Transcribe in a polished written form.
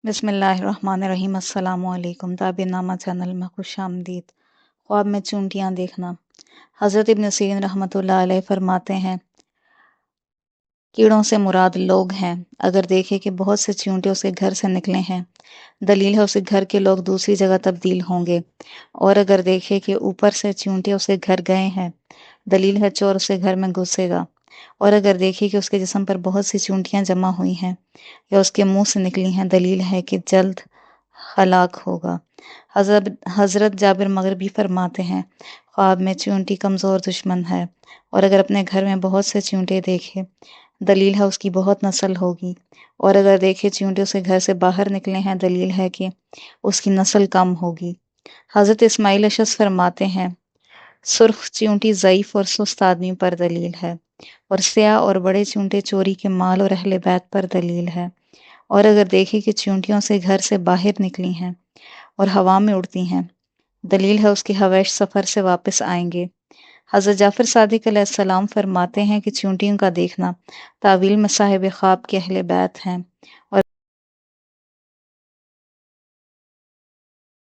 बिस्मिल्लाहिर्रहमानिर्रहीम। अस्सलामु अलैकुम। ताबिरनामा चैनल में खुश आमदीद। ख्वाब में चूंटियाँ देखना। हज़रत इब्न सीरीन रहमतुल्लाह अलैह फरमाते हैं, कीड़ों से मुराद लोग हैं। अगर देखे कि बहुत से चूंटे उसके घर से निकले हैं, दलील है उसके घर के लोग दूसरी जगह तब्दील होंगे। और अगर देखे कि ऊपर से चूंटे उसके घर गए हैं, दलील है चोर उसके घर में घुसेगा। और अगर देखे कि उसके जिस्म पर बहुत सी चूंटियाँ जमा हुई हैं या उसके मुंह से निकली हैं, दलील है कि जल्द हलाक होगा। हज़रत जाबिर मगरिबी फरमाते हैं, ख्वाब में चूंटी कमज़ोर दुश्मन है, और अगर अपने घर में बहुत से चूंटे देखे, दलील है उसकी बहुत नस्ल होगी। और अगर देखे चूंटे उसके घर से बाहर निकले हैं, दलील है कि उसकी नस्ल कम होगी। हज़रत इस्माइल अशस फरमाते हैं, सुर्ख चूंटी ज़ईफ़ और सुस्त आदमी पर दलील है, और स्याह और बड़े चूंटे चोरी के माल और अहले बैत पर दलील है। और अगर देखे कि चूंटियों से घर से बाहर निकली हैं और हवा में उड़ती हैं, दलील है उसके हवैश सफ़र से वापस आएंगे। हज़रत जाफ़र सादिक अलैहिस्सलाम फरमाते हैं कि चूंटियों का देखना तावील में साहिब ख्वाब के अहले बैत हैं, और